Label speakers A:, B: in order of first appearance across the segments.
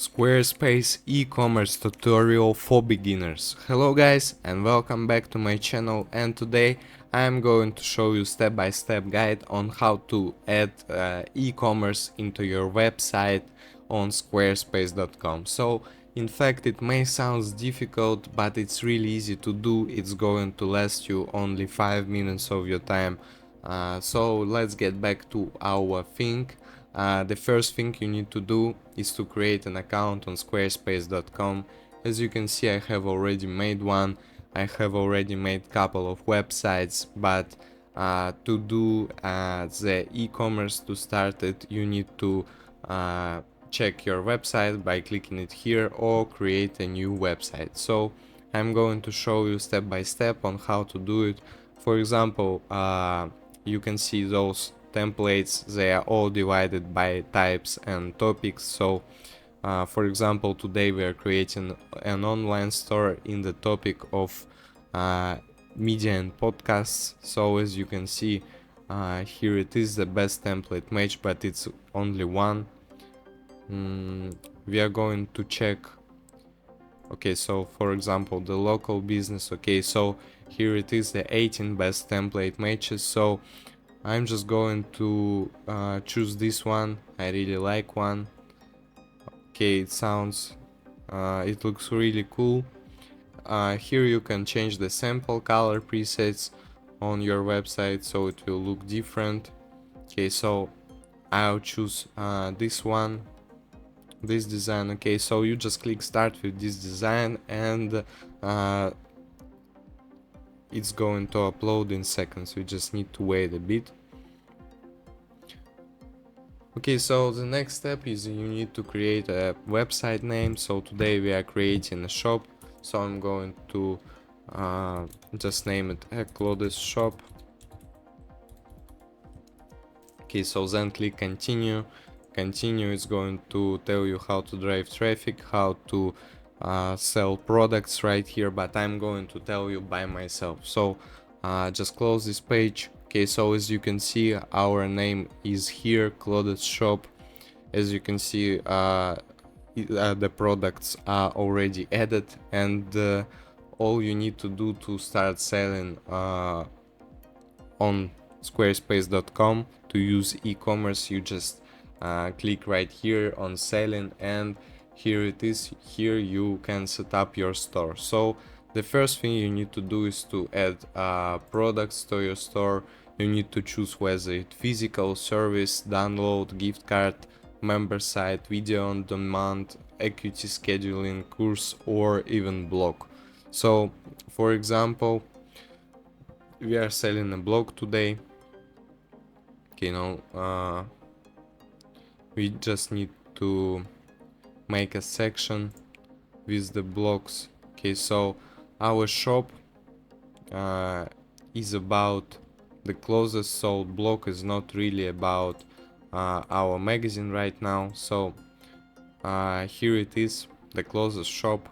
A: Squarespace e-commerce tutorial for beginners. Hello guys and welcome back to my channel, and today I am going to show you step-by-step guide on how to add e-commerce into your website on squarespace.com. So in fact it may sound difficult, but it's really easy to do. It's going to last you only 5 minutes of your time. So let's get back to our thing. The first thing you need to do is to create an account on squarespace.com. As you can see, I have already made one. I have already made a couple of websites, but to do the e-commerce, to start it, you need to check your website by clicking it here or create a new website. So I'm going to show you step by step on how to do it. For example, you can see those templates. They are all divided by types and topics. So for example, today we are creating an online store in the topic of media and podcasts. So as you can see, here it is, the best template match, but it's only one. We are going to check. Okay, so for example, the local business. Okay, so here it is, the 18 best template matches. So I'm just going to choose this one. I really like one. Okay, it looks really cool. Here you can change the sample color presets on your website, so it will look different. Okay, so I'll choose this one, this design. Okay, so you just click start with this design, and it's going to upload in seconds. We just need to wait a bit. Okay, so the next step is you need to create a website name. So today we are creating a shop, so I'm going to just name it a clothes shop. Okay, so then click continue. Continue is going to tell you how to drive traffic, how to sell products right here, but I'm going to tell you by myself. So just close this page. Okay, so as you can see, our name is here, clothes shop. As you can see, the products are already added, and all you need to do to start selling on squarespace.com to use e-commerce, you just click right here on selling, and here it is. Here you can set up your store. So the first thing you need to do is to add products to your store. You need to choose whether it's physical, service, download, gift card, member site, video on demand, equity scheduling, course, or even blog. So for example, we are selling a blog today. Okay, now we just need to make a section with the blogs. Okay, so our shop is about the clothes, so blog is not really about our magazine right now. So here it is, the clothes shop.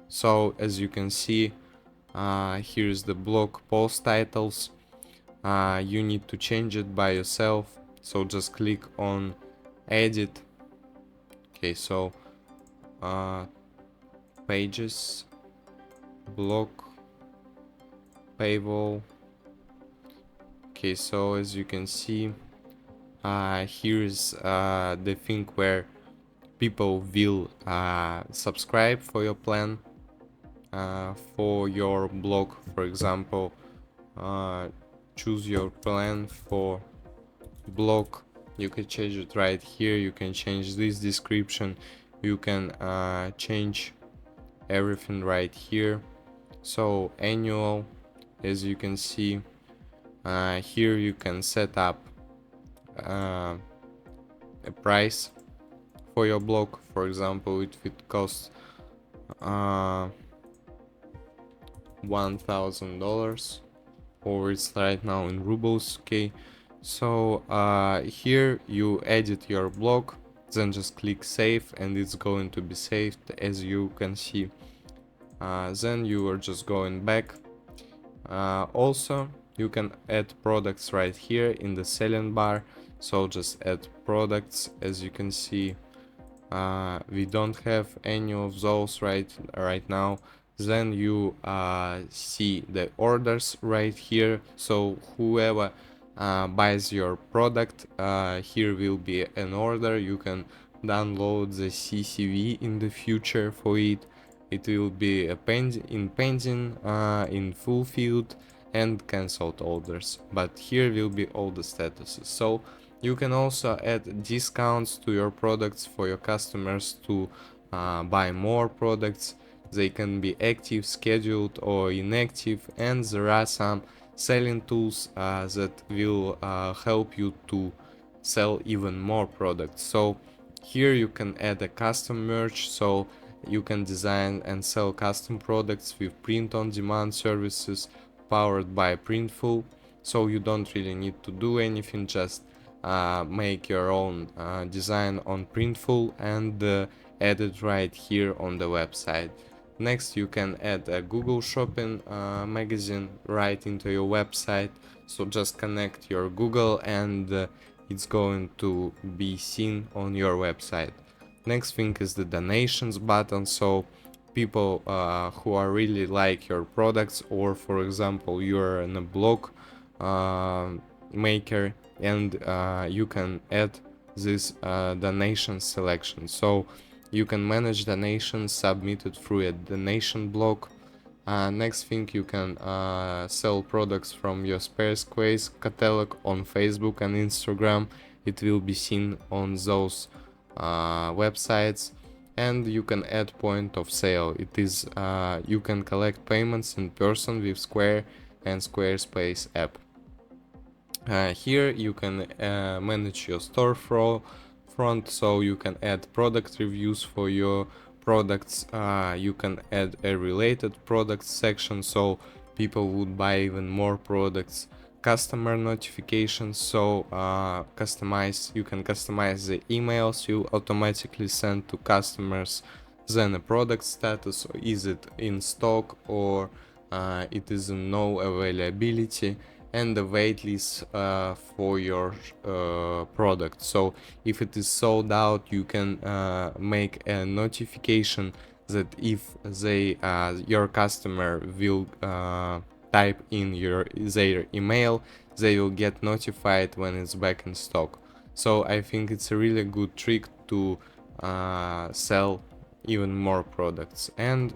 A: So as you can see, here's the blog post titles. You need to change it by yourself, so just click on edit. Okay, so pages, blog, paywall. Okay, so as you can see, here's the thing where people will subscribe for your plan, for your blog. For example, choose your plan for blog. You can change it right here. You can change this description. You can change everything right here. So annual, as you can see, here you can set up a price for your blog. For example, if it costs $1,000, or it's right now in rubles. Okay, so here you edit your blog, then just click save, and it's going to be saved, as you can see. Then you are just going back. Also you can add products right here in the selling bar, so just add products. As you can see, we don't have any of those right now, then you see the orders right here. So whoever buys your product, here will be an order. You can download the CCV in the future for it. It will be a pending, in fulfilled, and cancelled orders. But here will be all the statuses. So you can also add discounts to your products for your customers to buy more products. They can be active, scheduled, or inactive, and there are some selling tools that will help you to sell even more products. So here you can add a custom merch, so you can design and sell custom products with print-on-demand services powered by Printful. So you don't really need to do anything, just make your own design on Printful and add it right here on the website. Next, you can add a Google Shopping magazine right into your website. So just connect your Google and it's going to be seen on your website. Next thing is the donations button. So people who are really like your products, or for example you're in a blog maker, and you can add this donation selection. So you can manage donations submitted through a donation block. Next thing, you can sell products from your Squarespace catalog on Facebook and Instagram. It will be seen on those websites. And you can add point of sale. It is you can collect payments in person with Square and Squarespace app. Here you can manage your storefront, so you can add product reviews for your products. You can add a related products section, so people would buy even more products. Customer notifications, so you can customize the emails you automatically send to customers. Then a product status, is it in stock or it is in no availability, and the wait list for your product. So if it is sold out, you can make a notification that if your customer will type in their email, they will get notified when it's back in stock. So I think it's a really good trick to sell even more products. And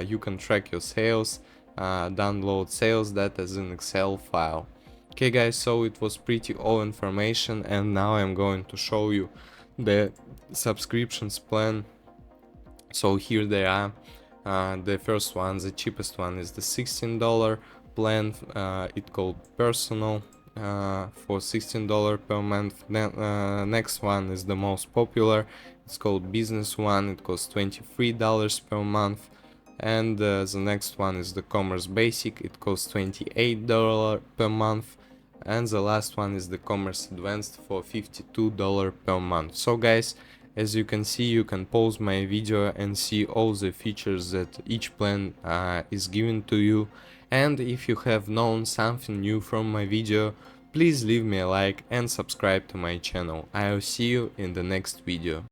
A: you can track your sales, download sales data as an Excel file. Okay guys, so it was pretty all information, and now I'm going to show you the subscriptions plan. So here they are. The first one, the cheapest one, is the $16 plan. It called personal, for $16 per month. Then next one is the most popular. It's called business one. It costs $23 per month. And the next one is the commerce basic. It costs $28 per month. And the last one is the commerce advanced for $52 per month. So guys, as you can see, you can pause my video and see all the features that each plan is given to you. And if you have known something new from my video, please leave me a like and subscribe to my channel. I'll see you in the next video.